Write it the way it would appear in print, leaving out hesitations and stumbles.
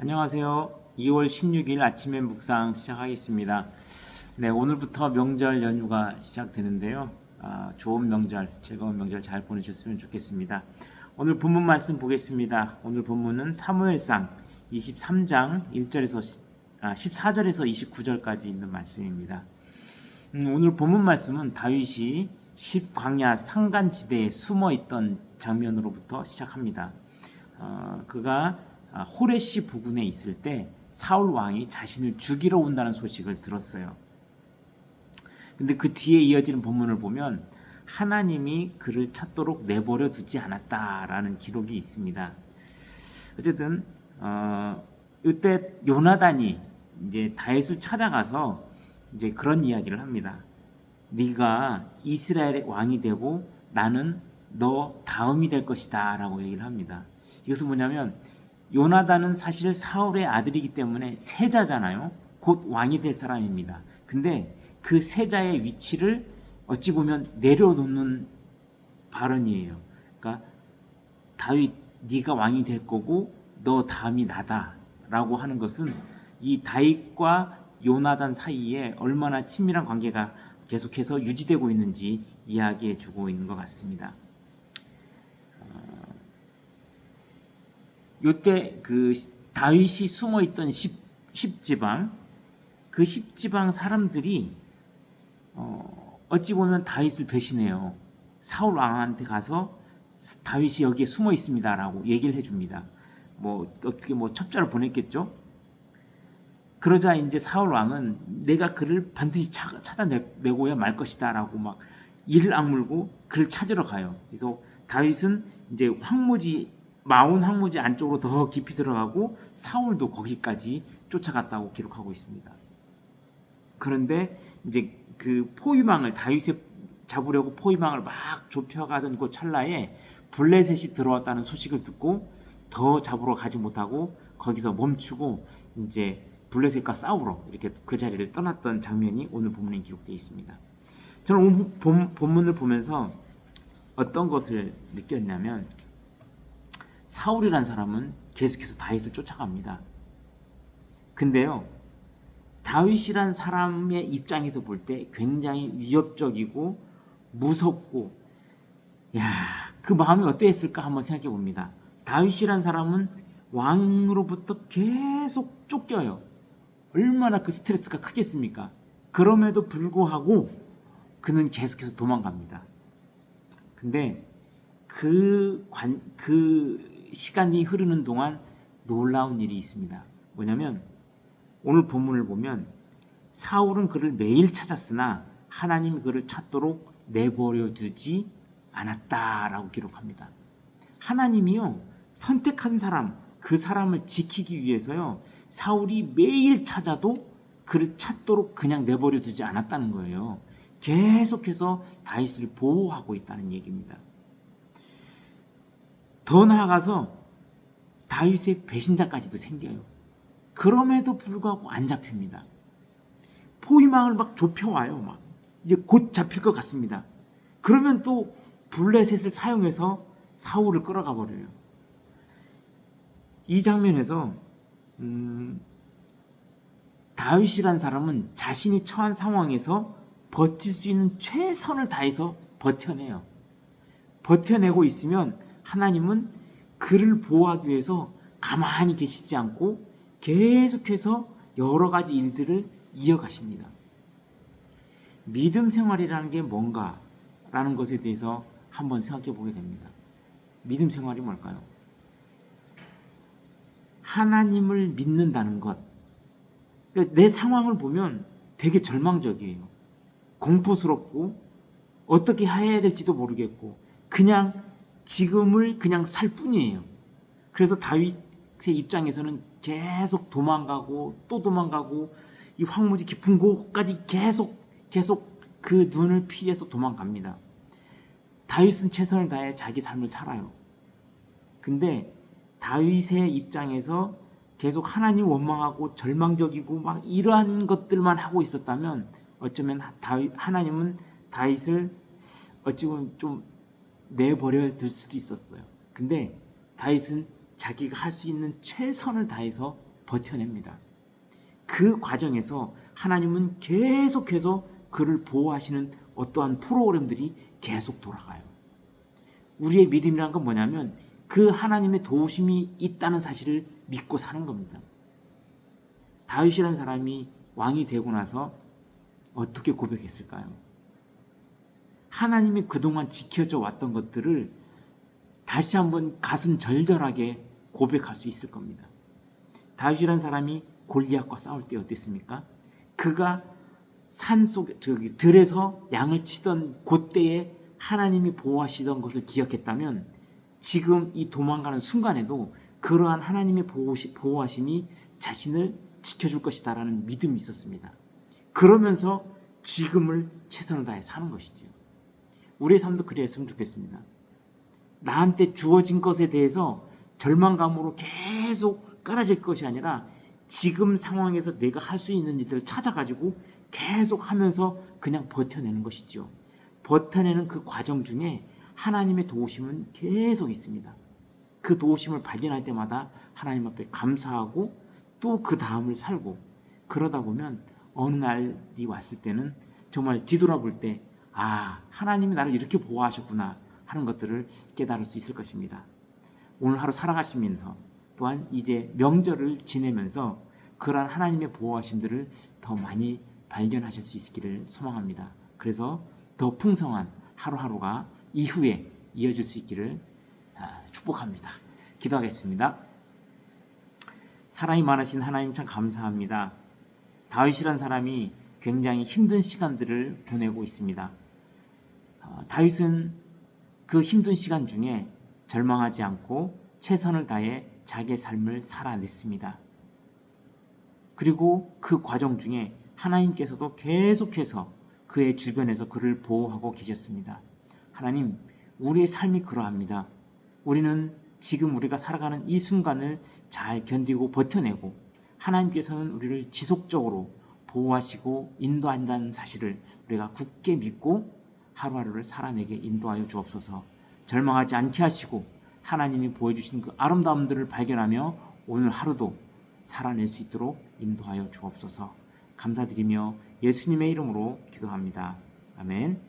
안녕하세요. 2월 16일 아침에 묵상 시작하겠습니다. 네, 오늘부터 명절 연휴가 시작되는데요. 좋은 명절, 즐거운 명절 잘 보내셨으면 좋겠습니다. 오늘 본문 말씀 보겠습니다. 오늘 본문은 사무엘상 23장 1절에서 14절에서 29절까지 있는 말씀입니다. 오늘 본문 말씀은 다윗이 광야 산간지대에 숨어 있던 장면으로부터 시작합니다. 그가 호레시 부근에 있을 때 사울 왕이 자신을 죽이러 온다는 소식을 들었어요. 근데 그 뒤에 이어지는 본문을 보면 하나님이 그를 찾도록 내버려 두지 않았다라는 기록이 있습니다. 어쨌든 이때 요나단이 이제 다윗을 찾아가서 이제 그런 이야기를 합니다. 네가 이스라엘의 왕이 되고 나는 너 다음이 될 것이다라고 얘기를 합니다. 이것은 뭐냐면 요나단은 사실 사울의 아들이기 때문에 세자잖아요. 곧 왕이 될 사람입니다. 근데 그 세자의 위치를 어찌 보면 내려놓는 발언이에요. 그러니까 다윗 네가 왕이 될 거고 너 다음이 나다라고 하는 것은 이 다윗과 요나단 사이에 얼마나 친밀한 관계가 계속해서 유지되고 있는지 이야기해 주고 있는 것 같습니다. 요때 그 다윗이 숨어 있던 10지방 그 10지방 사람들이 어찌 보면 다윗을 배신해요. 사울 왕한테 가서 다윗이 여기에 숨어 있습니다라고 얘기를 해줍니다. 뭐 어떻게 뭐 첩자를 보냈겠죠. 그러자 이제 사울 왕은 내가 그를 반드시 찾아내고야 말 것이다라고 막 이를 악물고 그를 찾으러 가요. 그래서 다윗은 이제 마온 황무지 안쪽으로 더 깊이 들어가고 사울도 거기까지 쫓아갔다고 기록하고 있습니다. 그런데 이제 그 포위망을 다윗을 잡으려고 포위망을 막 좁혀가던 그 찰나에 블레셋이 들어왔다는 소식을 듣고 더 잡으러 가지 못하고 거기서 멈추고 이제 블레셋과 싸우러 이렇게 그 자리를 떠났던 장면이 오늘 본문에 기록되어 있습니다. 저는 오늘 본문을 보면서 어떤 것을 느꼈냐면 사울이란 사람은 계속해서 다윗을 쫓아갑니다. 근데요, 다윗이란 사람의 입장에서 볼 때 굉장히 위협적이고 무섭고, 그 마음이 어땠을까 한번 생각해 봅니다. 다윗이란 사람은 왕으로부터 계속 쫓겨요. 얼마나 그 스트레스가 크겠습니까? 그럼에도 불구하고 그는 계속해서 도망갑니다. 근데 그 시간이 흐르는 동안 놀라운 일이 있습니다. 뭐냐면 오늘 본문을 보면 사울은 그를 매일 찾았으나 하나님이 그를 찾도록 내버려 두지 않았다라고 기록합니다. 하나님이요, 선택한 사람, 그 사람을 지키기 위해서요, 사울이 매일 찾아도 그를 찾도록 그냥 내버려 두지 않았다는 거예요. 계속해서 다윗을 보호하고 있다는 얘기입니다. 더 나아가서 다윗의 배신자까지도 생겨요. 그럼에도 불구하고 안 잡힙니다. 포위망을 막 좁혀와요. 막 이제 곧 잡힐 것 같습니다. 그러면 또 블레셋을 사용해서 사울을 끌어가 버려요. 이 장면에서 다윗이란 사람은 자신이 처한 상황에서 버틸 수 있는 최선을 다해서 버텨내요. 버텨내고 있으면 하나님은 그를 보호하기 위해서 가만히 계시지 않고 계속해서 여러 가지 일들을 이어가십니다. 믿음 생활이라는 게 뭔가라는 것에 대해서 한번 생각해 보게 됩니다. 믿음 생활이 뭘까요? 하나님을 믿는다는 것. 그러니까 내 상황을 보면 되게 절망적이에요. 공포스럽고 어떻게 해야 될지도 모르겠고 그냥 지금을 그냥 살 뿐이에요. 그래서 다윗의 입장에서는 계속 도망가고 또 도망가고 이 황무지 깊은 곳까지 계속 그 눈을 피해서 도망갑니다. 다윗은 최선을 다해 자기 삶을 살아요. 근데 다윗의 입장에서 계속 하나님 원망하고 절망적이고 막 이러한 것들만 하고 있었다면 어쩌면 하나님은 다윗을 어찌 보면 좀 내버려 둘 수도 있었어요. 근데 다윗은 자기가 할 수 있는 최선을 다해서 버텨냅니다. 그 과정에서 하나님은 계속해서 그를 보호하시는 어떠한 프로그램들이 계속 돌아가요. 우리의 믿음이란 건 뭐냐면 그 하나님의 도우심이 있다는 사실을 믿고 사는 겁니다. 다윗이라는 사람이 왕이 되고 나서 어떻게 고백했을까요? 하나님이 그동안 지켜져 왔던 것들을 다시 한번 가슴 절절하게 고백할 수 있을 겁니다. 다윗이라는 사람이 골리앗과 싸울 때 어땠습니까? 그가 들에서 양을 치던 그때에 하나님이 보호하시던 것을 기억했다면 지금 이 도망가는 순간에도 그러한 하나님의 보호하심이 자신을 지켜줄 것이다 라는 믿음이 있었습니다. 그러면서 지금을 최선을 다해 사는 것이죠. 우리의 삶도 그랬으면 좋겠습니다. 나한테 주어진 것에 대해서 절망감으로 계속 깔아질 것이 아니라 지금 상황에서 내가 할 수 있는 일들을 찾아가지고 계속 하면서 그냥 버텨내는 것이죠. 버텨내는 그 과정 중에 하나님의 도우심은 계속 있습니다. 그 도우심을 발견할 때마다 하나님 앞에 감사하고 또 그 다음을 살고 그러다 보면 어느 날이 왔을 때는 정말 뒤돌아볼 때 하나님이 나를 이렇게 보호하셨구나 하는 것들을 깨달을 수 있을 것입니다. 오늘 하루 살아가시면서 또한 이제 명절을 지내면서 그러한 하나님의 보호하심들을 더 많이 발견하실 수 있기를 소망합니다. 그래서 더 풍성한 하루하루가 이후에 이어질 수 있기를 축복합니다. 기도하겠습니다. 사랑이 많으신 하나님 참 감사합니다. 다윗이란 사람이 굉장히 힘든 시간들을 보내고 있습니다. 다윗은 그 힘든 시간 중에 절망하지 않고 최선을 다해 자기의 삶을 살아냈습니다. 그리고 그 과정 중에 하나님께서도 계속해서 그의 주변에서 그를 보호하고 계셨습니다. 하나님, 우리의 삶이 그러합니다. 우리는 지금 우리가 살아가는 이 순간을 잘 견디고 버텨내고 하나님께서는 우리를 지속적으로 보호하시고 인도한다는 사실을 우리가 굳게 믿고 하루하루를 살아내게 인도하여 주옵소서. 절망하지 않게 하시고 하나님이 보여주신 그 아름다움들을 발견하며 오늘 하루도 살아낼 수 있도록 인도하여 주옵소서. 감사드리며 예수님의 이름으로 기도합니다. 아멘.